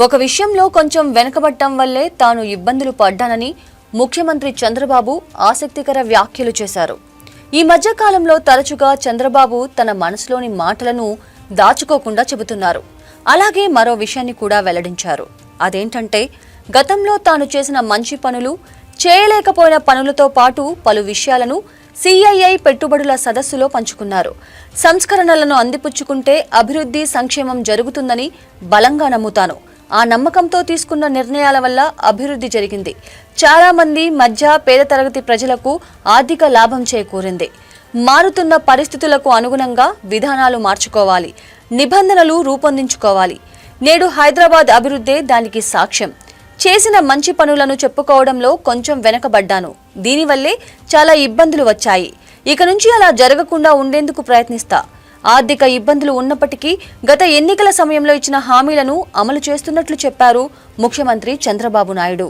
ఒక విషయంలో కొంచెం వెనుకబడటం వల్లే తాను ఇబ్బందులు పడ్డానని ముఖ్యమంత్రి చంద్రబాబు ఆసక్తికర వ్యాఖ్యలు చేశారు. ఈ మధ్య కాలంలో తరచుగా చంద్రబాబు తన మనసులోని మాటలను దాచుకోకుండా చెబుతున్నారు. అలాగే మరో విషయాన్ని కూడా వెల్లడించారు. అదేంటంటే గతంలో తాను చేసిన మంచి పనులు, చేయలేకపోయిన పనులతో పాటు పలు విషయాలను సిఐఐ పెట్టుబడుల సదస్సులో పంచుకున్నారు. సంస్కరణలను అందిపుచ్చుకుంటే అభివృద్ధి, సంక్షేమం జరుగుతుందని బలంగా నమ్ముతాను. ఆ నమ్మకంతో తీసుకున్న నిర్ణయాల వల్ల అభివృద్ధి జరిగింది. చాలా మంది మధ్య పేద తరగతి ప్రజలకు ఆర్థిక లాభం చేకూరింది. మారుతున్న పరిస్థితులకు అనుగుణంగా విధానాలు మార్చుకోవాలి, నిబంధనలు రూపొందించుకోవాలి. నేడు హైదరాబాద్ అభివృద్ధే దానికి సాక్ష్యం. చేసిన మంచి పనులను చెప్పుకోవడంలో కొంచెం వెనకబడ్డాను. దీనివల్లే చాలా ఇబ్బందులు వచ్చాయి. ఇక నుంచి అలా జరగకుండా ఉండేందుకు ప్రయత్నిస్తా. ఆర్థిక ఇబ్బందులు ఉన్నప్పటికీ గత ఎన్నికల సమయంలో ఇచ్చిన హామీలను అమలు చేస్తున్నట్లు చెప్పారు ముఖ్యమంత్రి చంద్రబాబు నాయుడు.